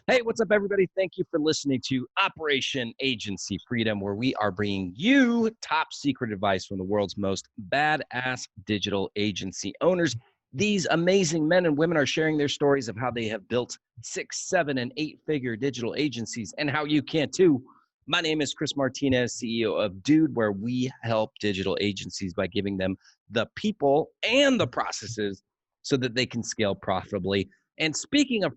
Hey, what's up, everybody? Thank you for listening to Operation Agency Freedom, where we are bringing you top secret advice from the world's most badass digital agency owners. These amazing men and women are sharing their stories of how they have built 6, 7, and 8-figure digital agencies and how you can too. My name is Chris Martinez, CEO of Dude, where we help digital agencies by giving them the people and the processes so that they can scale profitably. And speaking of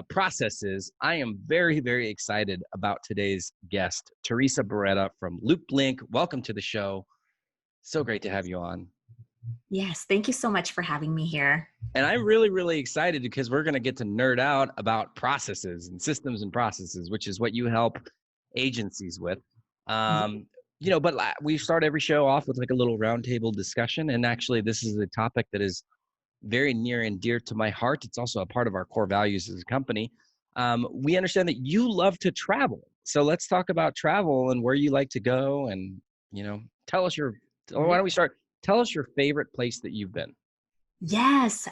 processes, I am very, very excited about today's guest, Theresa Baretta from LoopLink. Welcome to the show. So great to have you on. Yes, thank you so much for having me here. And I'm really, really excited because we're going to get to nerd out about processes and systems and processes, which is what you help agencies with. But we start every show off with like a little roundtable discussion. And actually, this is a topic that is very near and dear to my heart. It's also a part of our core values as a company. We understand that you love to travel. So let's talk about travel and where you like to go. And, tell us why don't we start? Tell us your favorite place that you've been. Yes,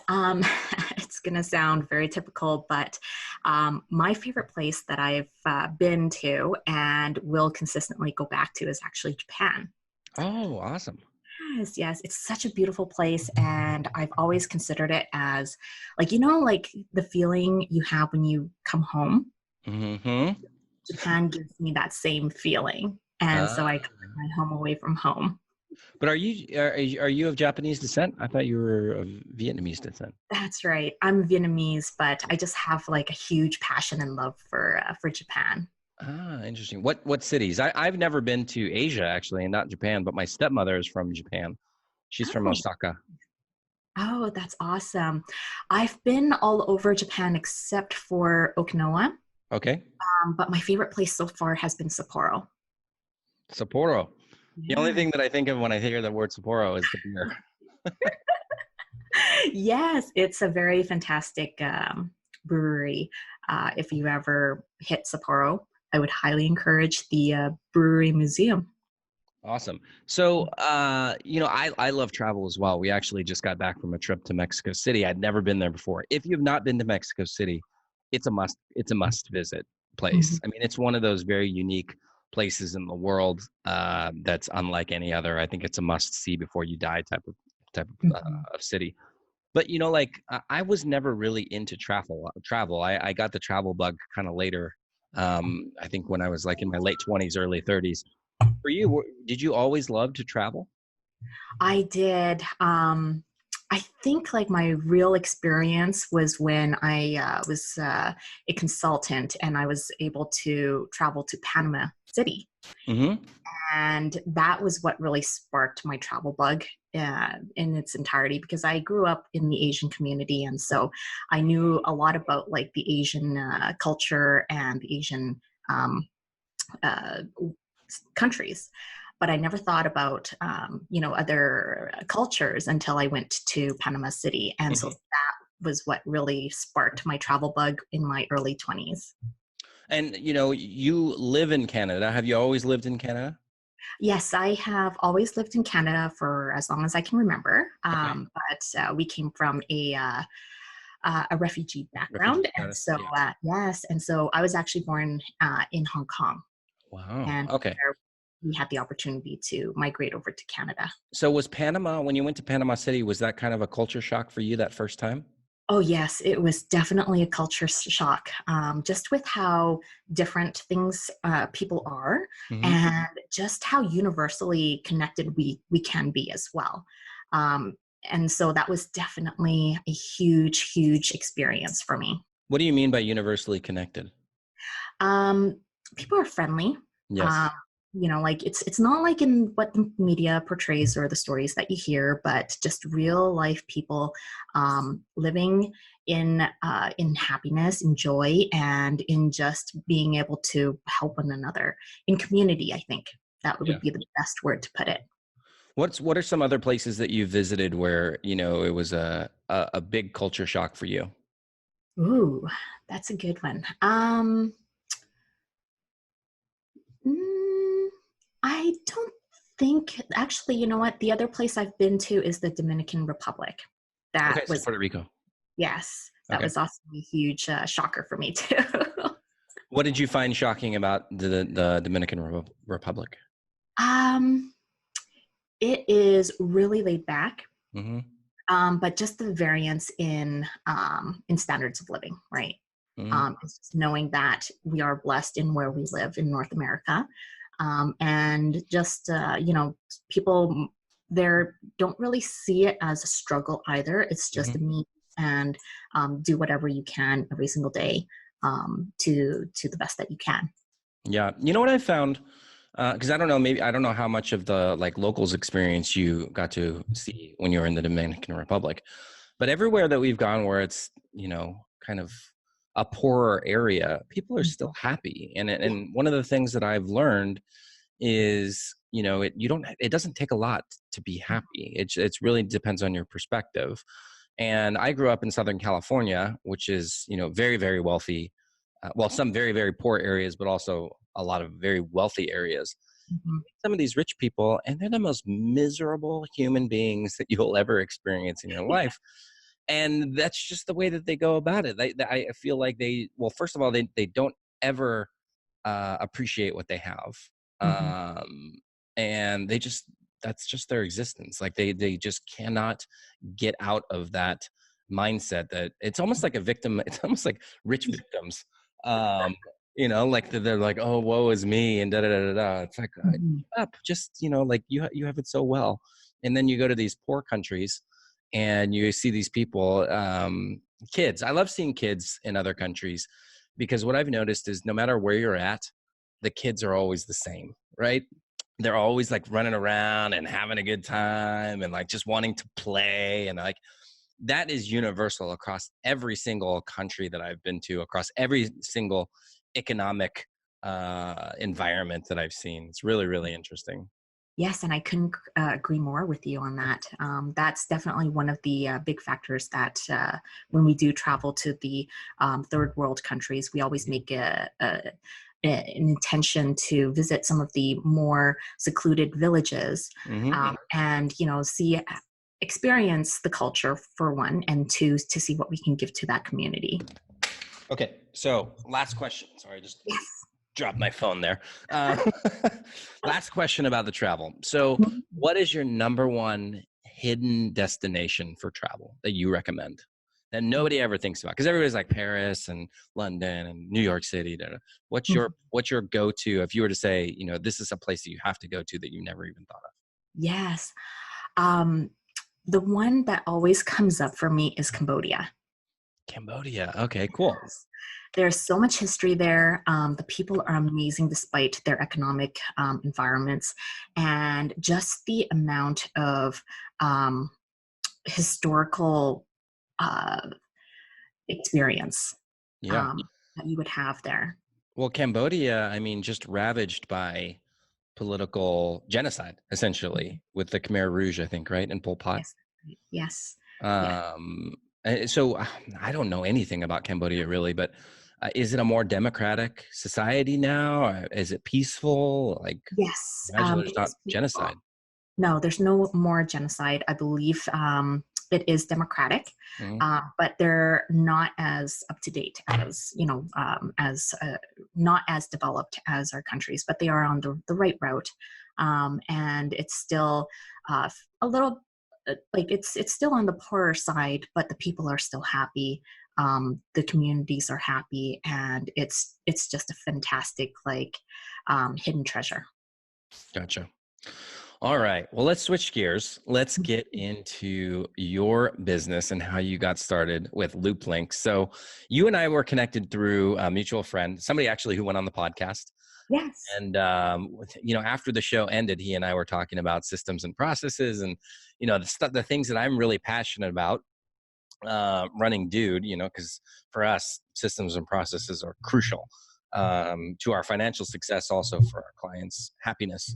it's going to sound very typical, but my favorite place that I've been to and will consistently go back to is actually Japan. Oh, awesome. Yes, it's such a beautiful place, and I've always considered it as like the feeling you have when you come home. Mm-hmm. Japan gives me that same feeling, and so I call it my home away from home. But are you of Japanese descent? I thought you were of Vietnamese descent. That's right. I'm Vietnamese, but I just have like a huge passion and love for Japan. Ah, interesting. What cities? I've never been to Asia actually, and not Japan, but my stepmother is from Japan. She's from Oh, Osaka. oh, that's awesome. I've been all over Japan except for Okinawa, Okay. but my favorite place so far has been Sapporo. Sapporo. The only Yeah. thing that I think of when I hear the word Sapporo is the beer. Yes, it's a very fantastic brewery. If you ever hit Sapporo, I would highly encourage the brewery museum. Awesome. So, I love travel as well. We actually just got back from a trip to Mexico City. I'd never been there before. If you've not been to Mexico City, it's a must visit place. Mhm. I mean, it's one of those very unique places in the world that's unlike any other. I think it's a must see before you die Mhm. of city. But I was never really into Travel. I got the travel bug kind of later. I think when I was like in my late 20s, early 30s. For you, did you always love to travel? I did. I think like my real experience was when I was a consultant and I was able to travel to Panama City. Mm-hmm. And that was what really sparked my travel bug in its entirety because I grew up in the Asian community. And so I knew a lot about like the Asian culture and the Asian uh, countries. But I never thought about, other cultures until I went to Panama City. And so Mm-hmm. that was what really sparked my travel bug in my early 20s. And you live in Canada. Have you always lived in Canada? Yes, I have always lived in Canada for as long as I can remember. Okay. But we came from a refugee Refugee background. And status. so, Yeah. yes. And so I was actually born in Hong Kong. Wow. And Okay. there we had the opportunity to migrate over to Canada. So was Panama, when you went to Panama City, was that kind of a culture shock for you that first time? Oh, yes, it was definitely a culture shock, just with how different things people are, Mm-hmm. and just how universally connected we can be as well. Um, and so that was definitely a huge, huge experience for me. What do you mean by universally connected? Um, People are friendly. Um, Yes. like it's not like in what the media portrays or the stories that you hear, but just real life people living in happiness, in joy, and in just being able to help one another in community. I think that Yeah. would be the best word to put it. What are some other places that you visited where, it was a big culture shock for you? Ooh, that's a good one. Mm, I don't think, actually, you know what? The other place I've been to is the Dominican Republic. That Okay, so was, Puerto Rico. yes. that Okay. was also a huge shocker for me too. What did you find shocking about the Dominican Republic? um, it is really laid back. Mm-hmm. But just the variance in standards of living, right? Mm-hmm. It's just knowing that we are blessed in where we live in North America, and just people there don't really see it as a struggle either. It's just a Mm-hmm. means, and do whatever you can every single day, to the best that you can. Yeah. You know what I found? Because I don't know, maybe I don't know how much of the like locals experience you got to see when you were in the Dominican Republic, but everywhere that we've gone where it's, kind of a poorer area, people are still happy. And one of the things that I've learned is, it doesn't take a lot to be happy. It's really depends on your perspective. And I grew up in Southern California, which is, very, very wealthy. Well, some very, very poor areas, but also a lot of very wealthy areas. Mhm. Some of these rich people, and they're the most miserable human beings that you'll ever experience in your life. And that's just the way that they go about it. I feel like well, first of all, they don't ever appreciate what they have. Mhm. Um, and that's just their existence. Like they just cannot get out of that mindset that it's almost like a victim. It's almost like rich victims. Um, like they're like, oh, woe is me, and da da da da da. It's like, Mhm. up, just like you have it so well, and then you go to these poor countries, and you see these people, kids. I love seeing kids in other countries because what I've noticed is no matter where you're at, the kids are always the same, right? They're always like running around and having a good time and like just wanting to play, and like that is universal across every single country that I've been to, across every single economic environment that I've seen. It's really, really interesting. Yes, and I couldn't agree more with you on that. That's definitely one of the big factors that when we do travel to the third world countries, we always make an intention to visit some of the more secluded villages, Hmm. and see, experience the culture for one, and two, to see what we can give to that community. Okay, so last question. Sorry, I just Yes. dropped my phone there. Uh, last question about the travel. So, what is your number one hidden destination for travel that you recommend that nobody ever thinks about? Because everybody's like Paris and London and New York City. Da, da. What's your go-to if you were to say, this is a place that you have to go to that you never even thought of? Yes. Um, the one that always comes up for me is Cambodia. Cambodia. Okay, cool. There's so much history there. The people are amazing despite their economic environments, and just the amount of um, historical uh, experience Yeah. um, that you would have there. Well, Cambodia, I mean, just ravaged by political genocide, essentially, with the Khmer Rouge, I think, right? And Pol Pot. Yes, yes, yes. Um, so I don't know anything about Cambodia really, but is it a more democratic society now? Is it peaceful? Like, Yes, imagine there's it not is peaceful. genocide. No, there's no more genocide. I believe it is democratic, Mhm. but they're not as up to date as as not as developed as our countries. But they are on the right route, and it's still a little like it's still on the poorer side, but the people are still happy. The communities are happy, and it's just a fantastic hidden treasure. Gotcha. All right. Well, let's switch gears. Let's get into your business and how you got started with LoopLink. So, you and I were connected through a mutual friend, somebody actually who went on the podcast. Yes. And after the show ended, he and I were talking about systems and processes, and the things that I'm really passionate about, running Dude. Because for us, systems and processes are crucial to our financial success, also for our clients' happiness.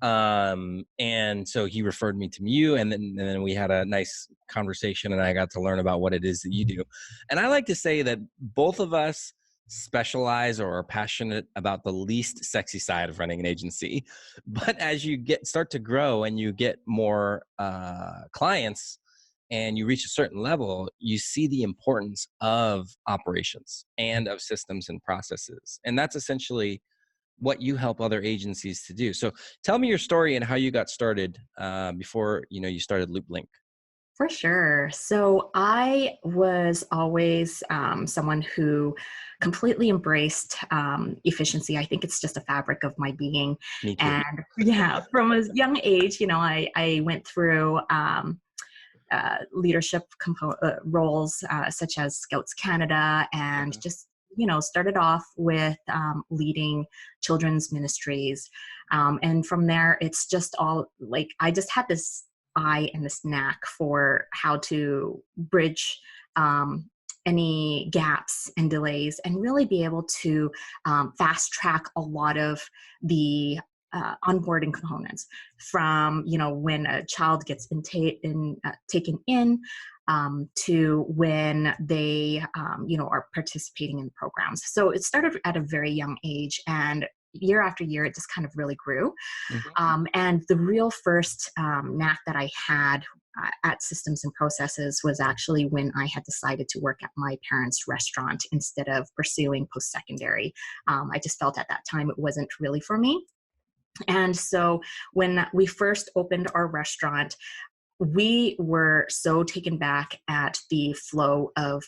And so he referred me to you, and then we had a nice conversation, and I got to learn about what it is that you do. And I like to say that both of us specialize or are passionate about the least sexy side of running an agency. But as you start to grow and you get more clients, and you reach a certain level, you see the importance of operations and of systems and processes. And that's essentially what you help other agencies to do. So tell me your story and how you got started before you started LoopLink. For sure. So I was always someone who completely embraced efficiency. I think it's just a fabric of my being. Me too. And yeah, from a young age, I went through leadership roles such as Scouts Canada, and Mhm. just started off with leading children's ministries, and from there it's just all like I just had this eye and this knack for how to bridge any gaps and delays, and really be able to fast track a lot of the onboarding components, from when a child gets taken in, to when they are participating in programs. So it started at a very young age, and year after year it just kind of really grew. Mhm. And the real first knack that I had at systems and processes was actually when I had decided to work at my parents' restaurant instead of pursuing post-secondary. I just felt at that time it wasn't really for me. And so when we first opened our restaurant, we were so taken back at the flow of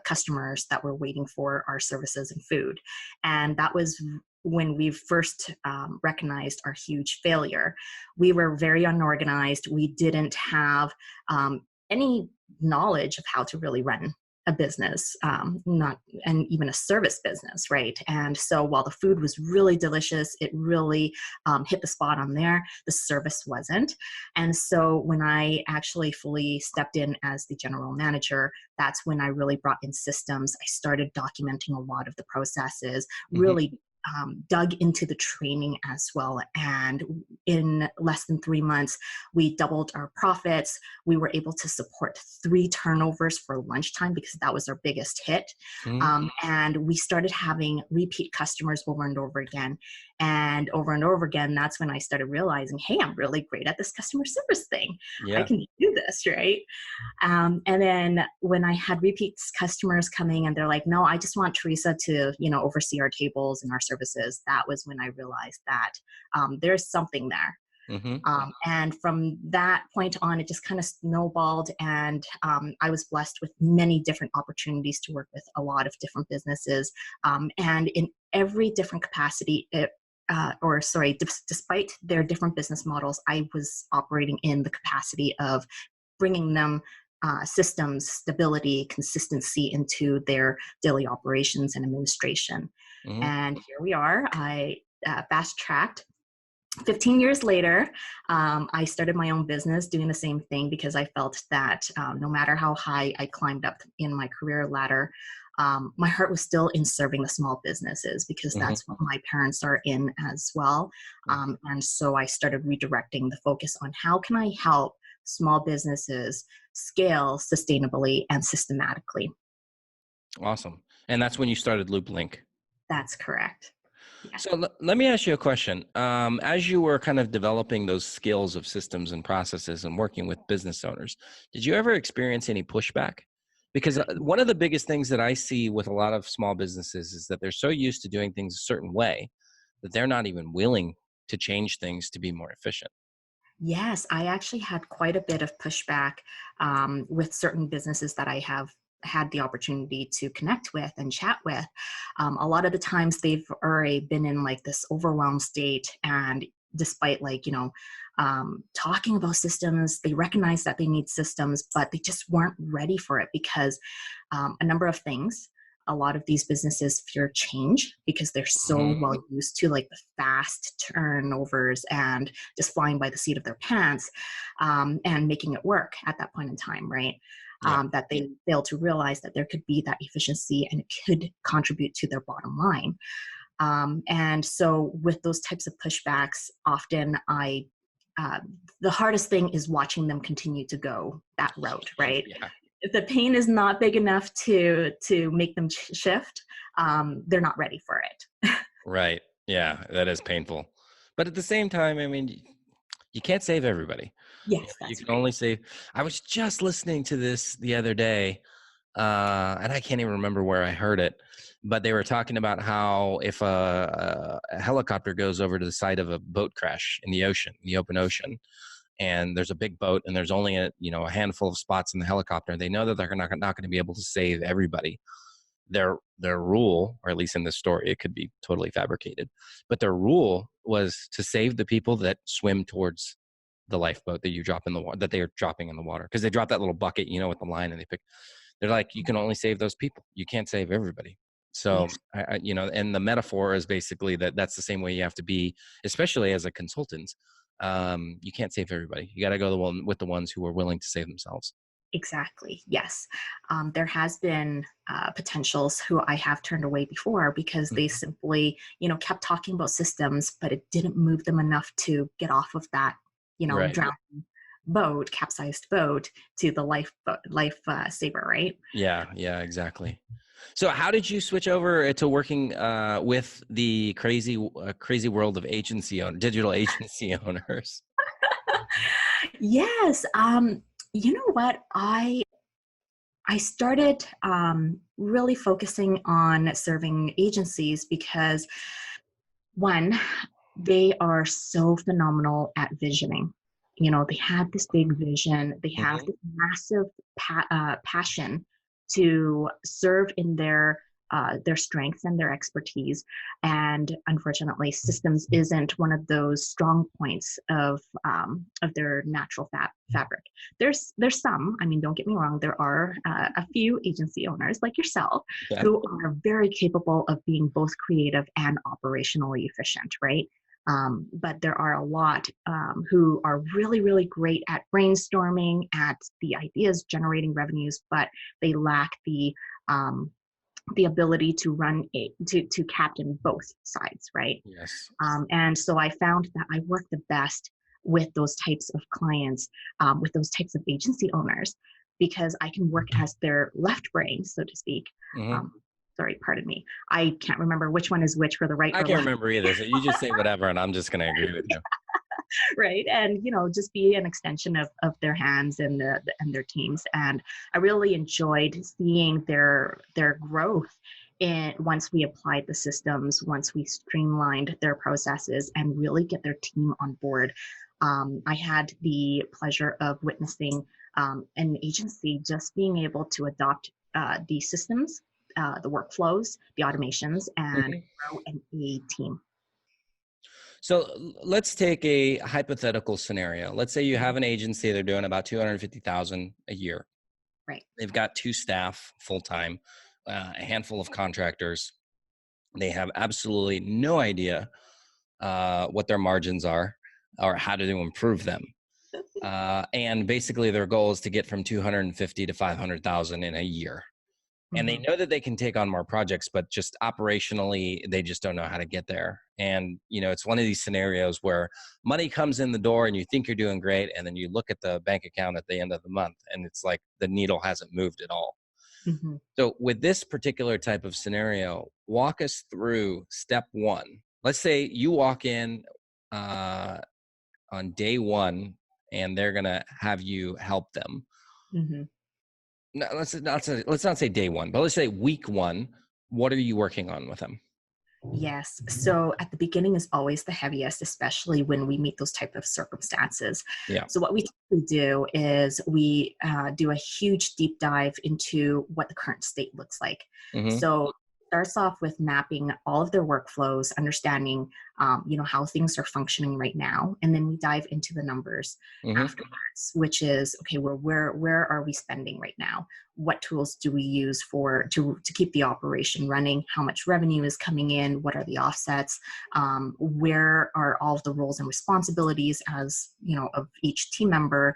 customers that were waiting for our services and food. And that was when we first recognized our huge failure. We were very unorganized. We didn't have any knowledge of how to really run a business, not and even a service business, right? And so while the food was really delicious, it really hit the spot on there. The service wasn't. And so when I actually fully stepped in as the general manager, that's when I really brought in systems. I started documenting a lot of the processes, Mhm. really dug into the training as well. And in less than 3 months, we doubled our profits. We were able to support 3 turnovers for lunchtime because that was our biggest hit. Mhm. And we started having repeat customers over and over again. And over again, that's when I started realizing, hey, I'm really great at this customer service thing. I Yeah. can do this, right? And then when I had repeat customers coming and they're like, no, I just want Theresa to, oversee our tables and our services. That was when I realized that there's something there. Mhm. And from that point on, it just kind of snowballed. And I was blessed with many different opportunities to work with a lot of different businesses. And in every different capacity, despite their different business models, I was operating in the capacity of bringing them systems, stability, consistency into their daily operations and administration. Mhm. And here we are. I fast tracked 15 years later. I started my own business doing the same thing because I felt that no matter how high I climbed up in my career ladder, my heart was still in serving the small businesses, because Mhm. that's what my parents are in as well. Mhm. And so I started redirecting the focus on how can I help small businesses scale sustainably and systematically. Awesome. And that's when you started LoopLink. That's correct. Yes. So let me ask you a question. As you were kind of developing those skills of systems and processes and working with business owners, did you ever experience any pushback? Because one of the biggest things that I see with a lot of small businesses is that they're so used to doing things a certain way that they're not even willing to change things to be more efficient. Yes, I actually had quite a bit of pushback with certain businesses that I have had the opportunity to connect with and chat with. A lot of the times they've already been in like this overwhelmed state, and despite talking about systems, they recognize that they need systems, but they just weren't ready for it because a number of things. A lot of these businesses fear change because they're so Hmm. well used to like the fast turnovers and just flying by the seat of their pants, and making it work at that point in time, right? Yeah. That they fail to realize that there could be that efficiency and it could contribute to their bottom line. And so, with those types of pushbacks, often uh, the hardest thing is watching them continue to go that route, right? Yeah. If the pain is not big enough to make them shift, they're not ready for it. Right. Yeah. That is painful. But at the same time, I mean, you can't save everybody. Yes, You that's can right. only save. I was just listening to this the other day, and I can't even remember where I heard it, but they were talking about how if a helicopter goes over to the site of a boat crash in the ocean, in the open ocean, and there's a big boat and there's only a handful of spots in the helicopter, they know that they're not going to be able to save everybody. Their rule, or at least in this story, it could be totally fabricated, but their rule was to save the people that swim towards the lifeboat that you drop in the water, that they are dropping in the water, because they drop that little bucket, with the line, and they're like, you can only save those people. You can't save everybody. So, Yes. and the metaphor is basically that's the same way you have to be, especially as a consultant. You can't save everybody. You got to go with the ones who are willing to save themselves. Exactly. Yes. There has been potentials who I have turned away before because they Mhm. simply, kept talking about systems, but it didn't move them enough to get off of that, Right. drowning boat, capsized boat to the life saver, right? Yeah. Yeah. Exactly. So, how did you switch over to working with the crazy world of digital agency owners? Yes. You know what? I started really focusing on serving agencies because one, they are so phenomenal at visioning. They have this big vision, they have Hmm. this massive passion to serve in their strengths and their expertise. And unfortunately, systems isn't one of those strong points of their natural fabric. There's some. I mean, don't get me wrong. There are a few agency owners like yourself Yeah. who are very capable of being both creative and operationally efficient, right? But there are a lot who are really, really great at brainstorming, at the ideas, generating revenues, but they lack the ability to to captain both sides, right? Yes. And so I found that I work the best with those types of clients, with those types of agency owners, because I can work as their left brain, so to speak. Hmm. Um, Sorry, pardon me. I can't remember which one is which for the right I or can't left, remember either. So you just say whatever, and I'm just going to agree with you. right? And just be an extension of their hands and their teams. And I really enjoyed seeing their growth in once we applied the systems, once we streamlined their processes and really get their team on board. I had the pleasure of witnessing an agency just being able to adopt the systems, the workflows, the automations, and Mhm. grow an A team. So let's take a hypothetical scenario. Let's say you have an agency, they're doing about 250,000 a year. Right. They've got 2 staff full time, a handful of contractors. They have absolutely no idea what their margins are or how to improve them. And basically, their goal is to get from 250 to 500,000 in a year. And they Mhm. know that they can take on more projects, but just operationally they just don't know how to get there. And it's one of these scenarios where money comes in the door and you think you're doing great, and then you look at the bank account at the end of the month and it's like the needle hasn't moved at all. Mhm. So with this particular type of scenario, walk us through step one. Let's say you walk in uh, on day one and they're going to have you help them. Mhm. No, let's not say day one, but let's say week one. What are you working on with them? Yes. So at the beginning is always the heaviest, especially when we meet those type of circumstances. Yeah. So what we typically do is we do a huge deep dive into what the current state looks like. Mm-hmm. So it starts off with mapping all of their workflows, understanding how things are functioning right now, and then we dive into the numbers Mm-hmm. afterwards, which is okay. Where are we spending right now? What tools do we use to keep the operation running? How much revenue is coming in? What are the offsets? Where are all of the roles and responsibilities as of each team member,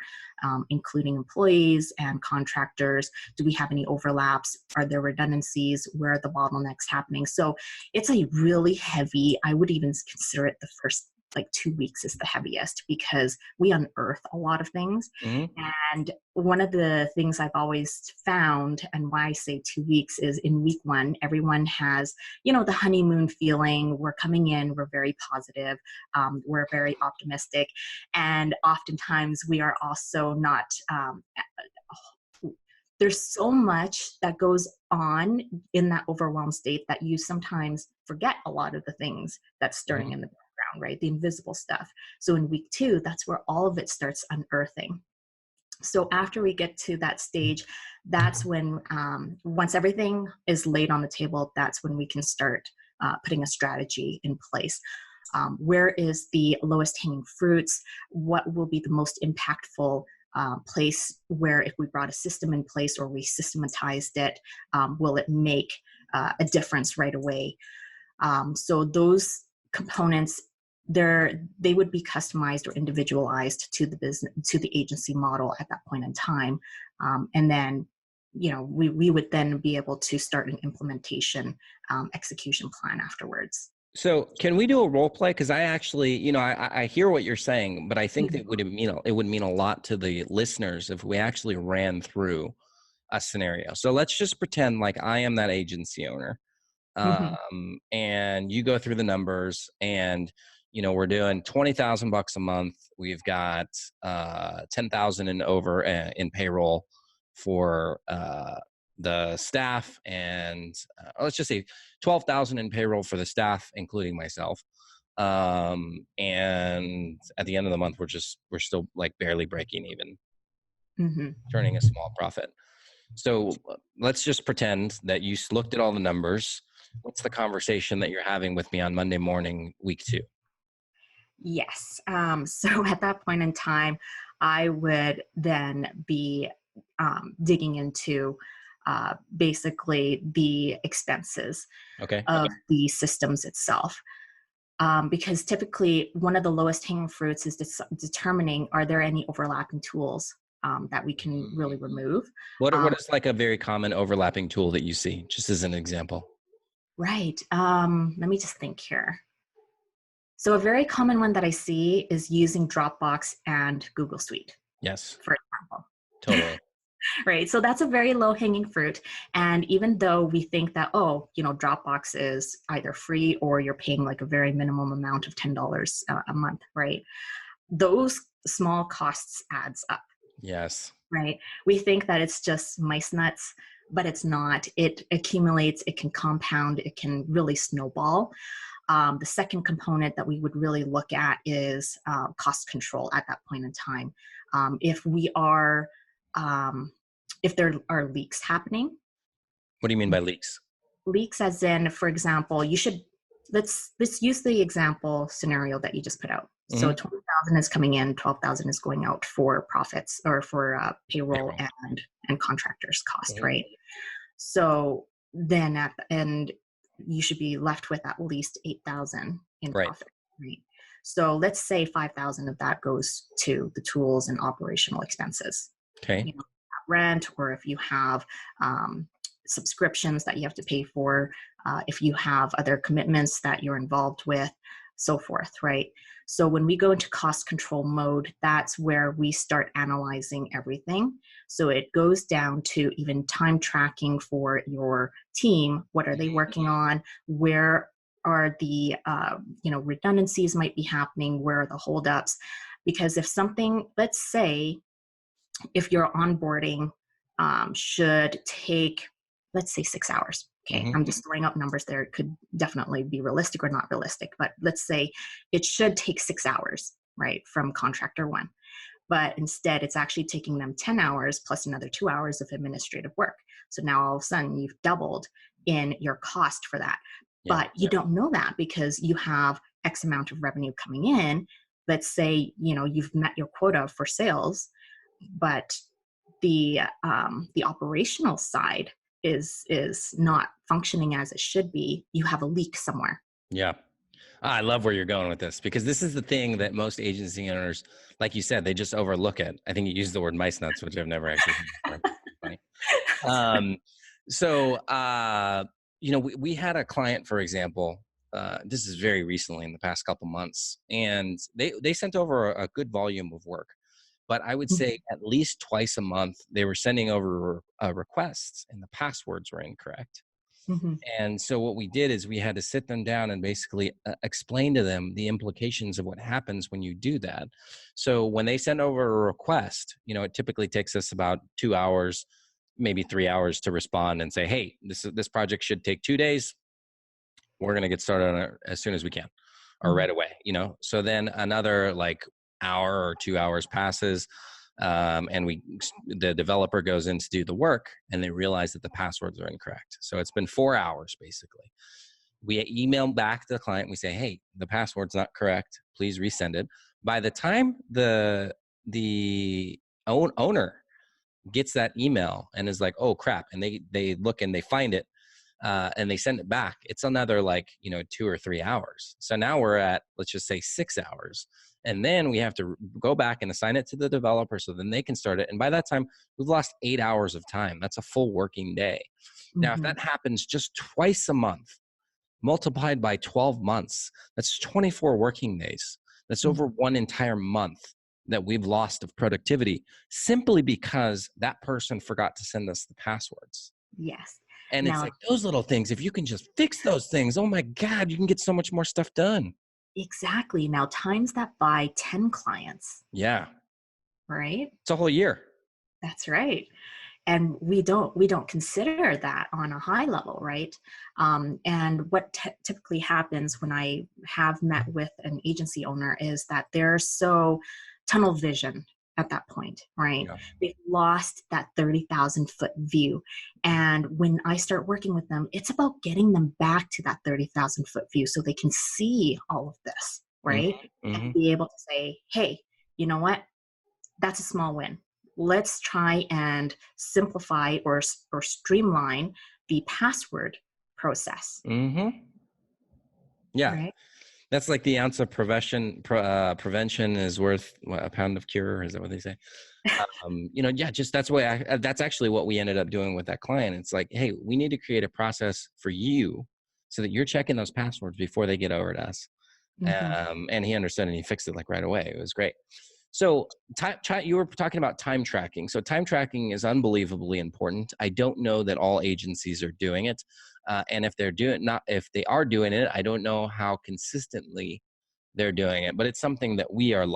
including employees and contractors? Do we have any overlaps? Are there redundancies? Where are the bottlenecks happening? So it's a really heavy, I would even consider it the first like 2 weeks is the heaviest because we unearth a lot of things. Mhm. And one of the things I've always found, and why I say 2 weeks, is in week one, everyone has, the honeymoon feeling. We're coming in, we're very positive, we're very optimistic. And oftentimes we are also not, there's so much that goes on in that overwhelmed state that you sometimes forget a lot of the things that's stirring Mhm. in the background, right? The invisible stuff. So in week two, that's where all of it starts unearthing. So after we get to that stage, that's when, once everything is laid on the table, that's when we can start putting a strategy in place. Where is the lowest hanging fruits? What will be the most impactful place where, if we brought a system in place or we systematized it, will it make a difference right away? So those components, they would be customized or individualized to the business, to the agency model at that point in time. And then, we would then be able to start an implementation execution plan afterwards. So can we do a role play? Because I actually, I hear what you're saying, but I think that Mhm. it would mean a lot to the listeners if we actually ran through a scenario. So let's just pretend like I am that agency owner, Mhm. and you go through the numbers, and we're doing $20,000 a month. We've got 10,000 and over in payroll for the staff, and let's just say 12,000 in payroll for the staff, including myself. And at the end of the month, we're still like barely breaking even, Mhm. turning a small profit. So let's just pretend that you looked at all the numbers. What's the conversation that you're having with me on Monday morning, week 2? Yes. So at that point in time, I would then be digging into basically the expenses Okay. of the systems itself. Because typically, one of the lowest hanging fruits is determining, are there any overlapping tools that we can really remove? What Um, is like a very common overlapping tool that you see, just as an example? right. Let me just think here. So a very common one that I see is using Dropbox and Google Suite, Yes, for example. totally. Right. So that's a very low hanging fruit. And even though we think that, oh, Dropbox is either free or you're paying like a very minimum amount of $10 a month, right? Those small costs adds up, Yes. right? We think that it's just mice nuts, but it's not. It accumulates, it can compound, it can really snowball. The second component that we would really look at is cost control at that point in time. If we are, if there are leaks happening, What do you mean by leaks? leaks as in, for example, let's use the example scenario that you just put out. So Hmm. 20,000 is coming in, 12,000 is going out for profits or for payroll Payroll. and contractors cost, Hmm. right? So then at the end, you should be left with at least 8,000 in Right. profit, right? So let's say 5,000 of that goes to the tools and operational expenses, Okay. rent, or if you have subscriptions that you have to pay for, if you have other commitments that you're involved with, so forth, right? So when we go into cost control mode, that's where we start analyzing everything. So it goes down to even time tracking for your team. What are they working on? Where are the redundancies might be happening? Where are the holdups? Because if something, let's say, if your onboarding should take, let's say, 6 hours. Okay, Hmm. I'm just throwing up numbers there. It could definitely be realistic or not realistic, but let's say it should take 6 hours, right, from contractor one. But instead, it's actually taking them 10 hours plus another 2 hours of administrative work. So now all of a sudden, you've doubled in your cost for that. Yeah. But you don't know that because you have X amount of revenue coming in. Let's say, you've met your quota for sales, but the operational side is not functioning as it should be. You have a leak somewhere. Yeah. I love where you're going with this, because this is the thing that most agency owners, like you said, they just overlook it. I think you used the word mice nuts, which I've never actually heard before. Funny. Um, so, we had a client, for example, this is very recently in the past couple months, and they sent over a good volume of work. But I would say at least twice a month, they were sending over requests and the passwords were incorrect. Mm-hmm. And so what we did is we had to sit them down and basically explain to them the implications of what happens when you do that. So when they send over a request, it typically takes us about 2 hours, maybe 3 hours to respond and say, hey, this project should take 2 days. We're going to get started on it as soon as we can, or right away, So then another hour or 2 hours passes, and the developer goes in to do the work, and they realize that the passwords are incorrect. So it's been 4 hours basically. We email back to the client. We say, hey, the password's not correct. Please resend it. By the time the owner gets that email and is like, oh crap, and they look and they find it, and they send it back, it's another 2 or 3 hours. So now we're at, let's just say 6 hours. And then we have to go back and assign it to the developer so then they can start it. And by that time, we've lost 8 hours of time. That's a full working day. Now, if that happens just twice a month, multiplied by 12 months, that's 24 working days. That's over one entire month that we've lost of productivity simply because that person forgot to send us the passwords. Yes. And it's like those little things, if you can just fix those things, oh my God, you can get so much more stuff done. Exactly. Now times that by 10 clients. Yeah. Right? It's a whole year. That's right. And we don't consider that on a high level, right? And what typically happens when I have met with an agency owner is that they're so tunnel vision at that point, right? Yeah. They've lost that 30,000 foot view. And when I start working with them, it's about getting them back to that 30,000 foot view so they can see all of this, right? Mm-hmm. And be able to say, hey, you know what? That's a small win. Let's try and simplify or streamline the password process. Mm-hmm. Yeah. Right? That's like the ounce of prevention is worth a pound of cure. Is that what they say? Just that's actually what we ended up doing with that client. It's like, hey, we need to create a process for you so that you're checking those passwords before they get over to us. Mm-hmm. And he understood and he fixed it right away. It was great. So you were talking about time tracking. So time tracking is unbelievably important. I don't know that all agencies are doing it. And if they are doing it, I don't know how consistently they're doing it, but it's something that we are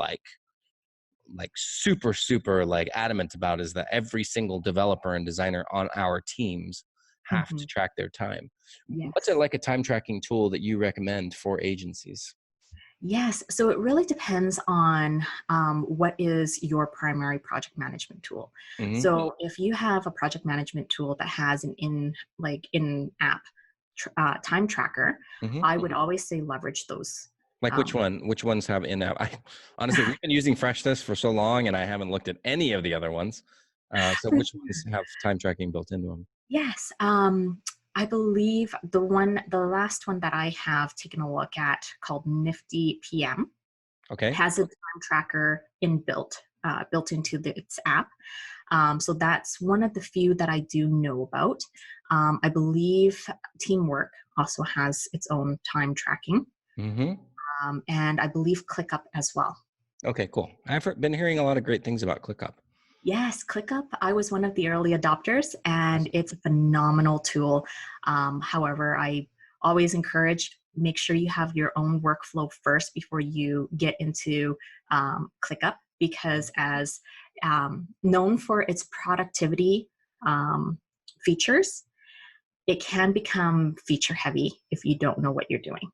super, super adamant about, is that every single developer and designer on our teams have to track their time. Yes. What's a time tracking tool that you recommend for agencies? Yes. So it really depends on what is your primary project management tool. Mm-hmm. So if you have a project management tool that has an in-app time tracker, mm-hmm. I would always say leverage those. Which one? Which ones have in-app? Honestly, we've been using Freshness for so long, and I haven't looked at any of the other ones. So which ones have time tracking built into them? Yes. I believe the last one that I have taken a look at, called Nifty PM, has a time tracker built into its app. So that's one of the few that I do know about. I believe Teamwork also has its own time tracking. Mm-hmm. And I believe ClickUp as well. Okay, cool. I've been hearing a lot of great things about ClickUp. Yes, ClickUp. I was one of the early adopters, and it's a phenomenal tool. However, I always encourage, make sure you have your own workflow first before you get into ClickUp, because as known for its productivity features, it can become feature heavy if you don't know what you're doing.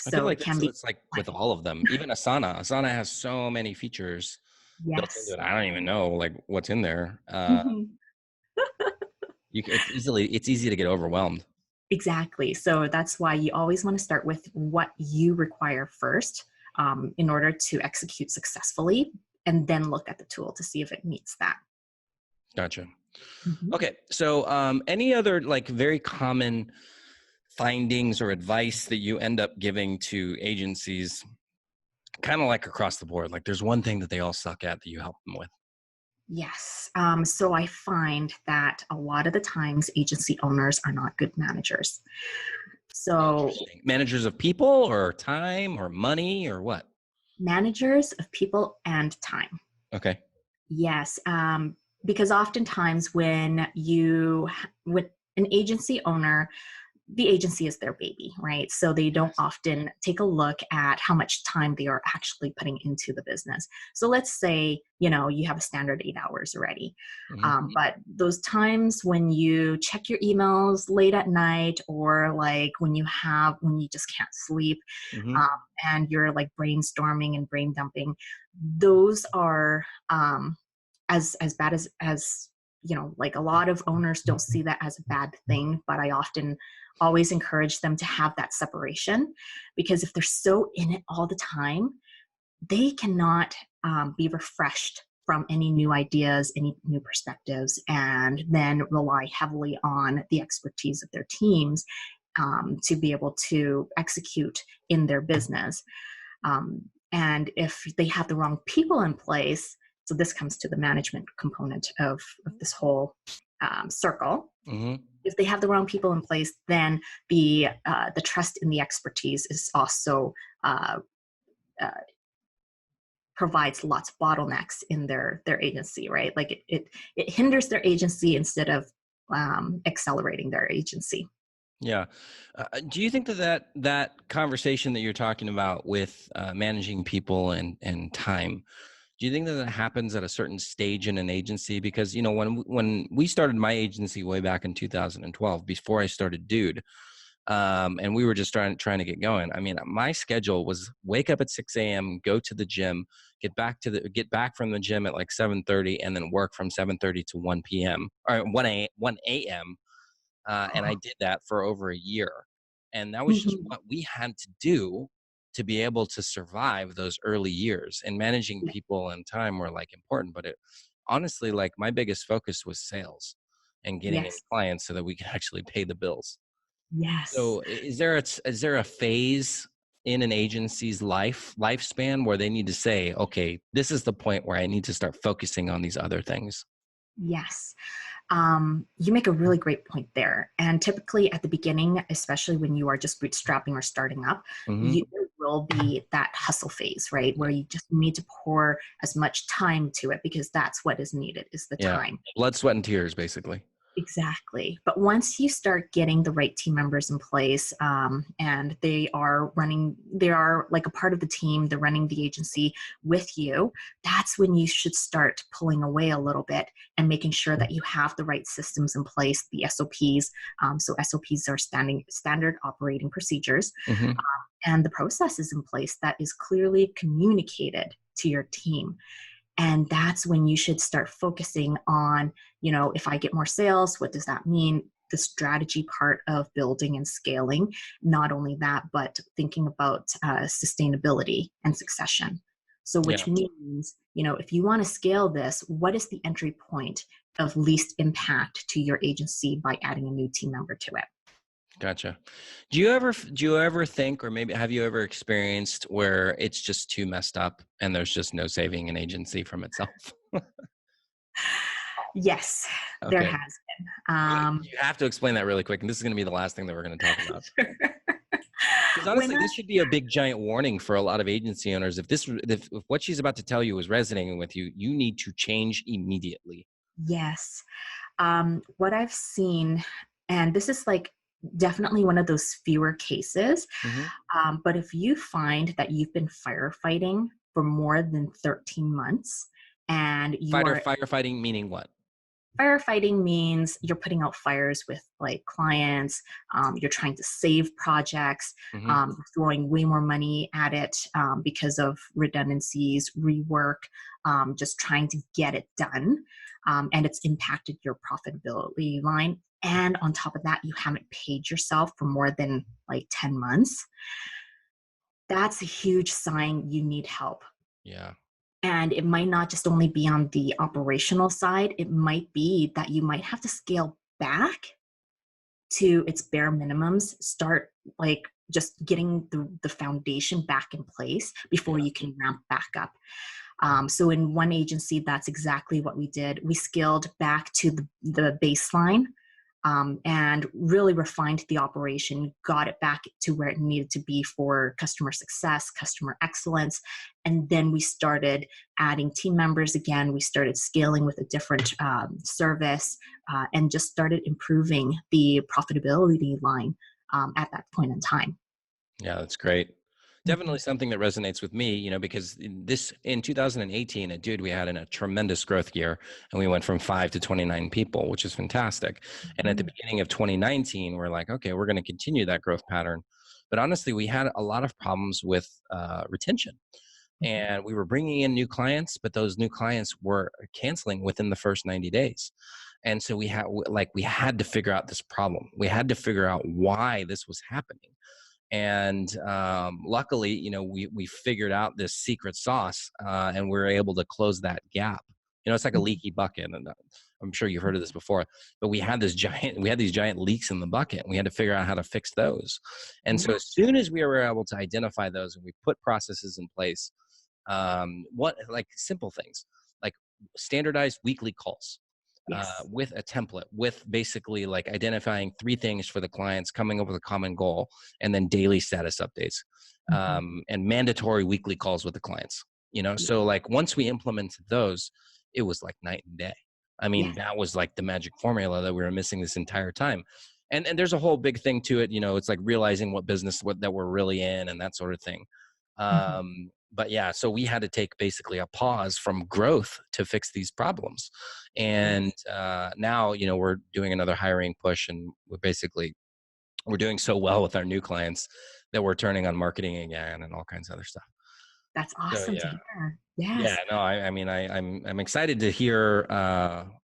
I feel like it's like with all of them. Even Asana has so many features. Built into it. I don't even know what's in there. It's easy to get overwhelmed. Exactly. So that's why you always want to start with what you require first in order to execute successfully, and then look at the tool to see if it meets that. Gotcha. Mm-hmm. Okay. So any other very common findings or advice that you end up giving to agencies, kind of across the board? There's one thing that they all suck at that you help them with. Yes. So I find that a lot of the times agency owners are not good managers. So Interesting. Managers of people or time or money or what? managers of people and time. Okay. Yes, because oftentimes with an agency owner, the agency is their baby, right? So they don't often take a look at how much time they are actually putting into the business. So let's say, you have a standard 8 hours already. Mhm. But those times when you check your emails late at night, or like when you just can't sleep, Mhm. um, and you're like brainstorming and brain dumping, those are as bad as like a lot of owners don't see that as a bad thing, but I often always encourage them to have that separation, because if they're so in it all the time, they cannot be refreshed from any new ideas, any new perspectives, and then rely heavily on the expertise of their teams to be able to execute in their business. And if they have the wrong people in place, so this comes to the management component of this whole circle. Mhm. If they have the wrong people in place, then the trust in the expertise is also uh, uh, provides lots of bottlenecks in their agency, right? Like it hinders their agency instead of accelerating their agency. Yeah. Do you think that conversation that you're talking about with managing people and time, do you think that happens at a certain stage in an agency? Because when we started my agency way back in 2012, before I started Dude, and we were just trying to get going. I mean, my schedule was wake up at 6 a.m., go to the gym, get back from the gym at like 7:30, and then work from 7:30 to 1 p.m. or 1 a.m. And I did that for over a year. And that was just Mhm. what we had to do to be able to survive those early years. And managing people and time were like important. But it honestly, like my biggest focus was sales and getting in Yes. clients so that we could actually pay the bills. Yes. So is there a phase in an agency's lifespan where they need to say, okay, this is the point where I need to start focusing on these other things? Yes. You make a really great point there. And typically at the beginning, especially when you are just bootstrapping or starting up, Hmm. there will be that hustle phase, right? Where you just need to pour as much time to it, because that's what is needed, is the Yeah. time. Blood, sweat, and tears, basically. Exactly. But once you start getting the right team members in place, and they are like a part of the team, they're running the agency with you, that's when you should start pulling away a little bit and making sure that you have the right systems in place, the SOPs. So SOPs are standard operating procedures, Hmm. and the processes in place that is clearly communicated to your team. And that's when you should start focusing on, if I get more sales, what does that mean? The strategy part of building and scaling. Not only that, but thinking about sustainability and succession. So, Yeah. which means, if you want to scale this, what is the entry point of least impact to your agency by adding a new team member to it? Gotcha. Do you ever think, or maybe have you ever experienced where it's just too messed up and there's just no saving an agency from itself? Yes, there Okay. has been. You have to explain that really quick. And this is going to be the last thing that we're going to talk about. Because When honestly, this should be a big giant warning for a lot of agency owners. If what she's about to tell you is resonating with you, you need to change immediately. Yes. What I've seen, and this is like definitely one of those fewer cases, Hmm. but if you find that you've been firefighting for more than 13 months and you are Firefighting meaning what? firefighting means you're putting out fires with like clients, you're trying to save projects, Hmm. throwing way more money at it because of redundancies, rework, just trying to get it done. And it's impacted your profitability line. And on top of that, you haven't paid yourself for more than like 10 months. That's a huge sign you need help. Yeah. And it might not just only be on the operational side, it might be that you might have to scale back to its bare minimums, start like just getting the foundation back in place before Yeah. you can ramp back up. So in one agency, that's exactly what we did. We scaled back to the baseline and really refined the operation, got it back to where it needed to be for customer success, customer excellence. And then we started adding team members again. We started scaling with a different service, and just started improving the profitability line at that point in time. Yeah, that's great. Definitely something that resonates with me, because in 2018, dude, we had a tremendous growth year, and we went from 5 to 29 people, which is fantastic. And at the beginning of 2019, we're like, okay, we're going to continue that growth pattern. But honestly, we had a lot of problems with retention, and we were bringing in new clients, but those new clients were canceling within the first 90 days. And so we had to figure out this problem. We had to figure out why this was happening. And luckily, we figured out this secret sauce, and we were able to close that gap. It's like a leaky bucket, and I'm sure you've heard of this before. But we had these giant leaks in the bucket, and we had to figure out how to fix those. And so, as soon as we were able to identify those, and we put processes in place, like simple things, like standardized weekly calls. With a template, with basically like identifying 3 things for the clients, coming up with a common goal, and then daily status updates, and mandatory weekly calls with the clients. So like once we implemented those, it was like night and day. I mean, that was like the magic formula that we were missing this entire time. And there's a whole big thing to it. It's like realizing what business that we're really in and that sort of thing. But yeah, so we had to take basically a pause from growth to fix these problems. And now, we're doing another hiring push, and we're doing so well with our new clients that we're turning on marketing again and all kinds of other stuff. That's awesome to hear. Yes. Yeah, no, I'm excited to hear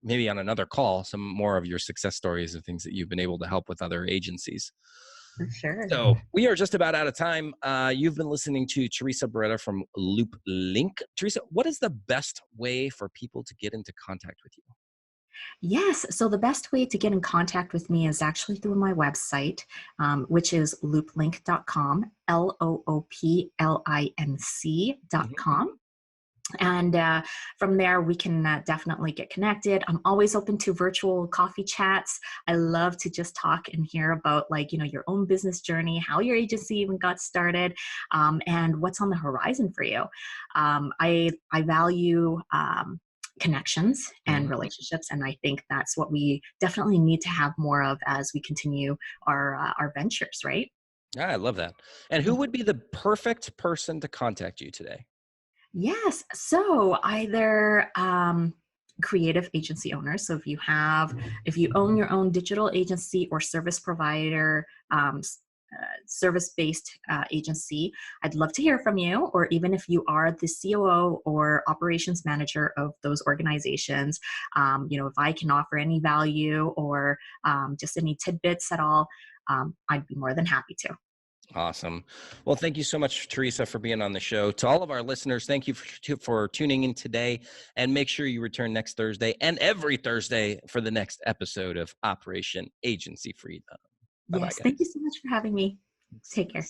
maybe on another call some more of your success stories of things that you've been able to help with other agencies. For sure. So we are just about out of time. You've been listening to Theresa Baretta from Loop Link. Theresa, what is the best way for people to get into contact with you? Yes. So the best way to get in contact with me is actually through my website, which is looplink.com, LOOPLINC.com. And from there, we can definitely get connected. I'm always open to virtual coffee chats. I love to just talk and hear about your own business journey, how your agency even got started, and what's on the horizon for you. I value connections and relationships, and I think that's what we definitely need to have more of as we continue our ventures, right? Yeah, I love that. And who would be the perfect person to contact you today? Yes. So either creative agency owners. So if you own your own digital agency or service provider, service-based agency, I'd love to hear from you. Or even if you are the COO or operations manager of those organizations, if I can offer any value or just any tidbits at all, I'd be more than happy to. Awesome. Well, thank you so much, Theresa, for being on the show. To all of our listeners, thank you for tuning in today, and make sure you return next Thursday and every Thursday for the next episode of Operation Agency Freedom. Bye-bye, Yes. guys. Thank you so much for having me. Take care.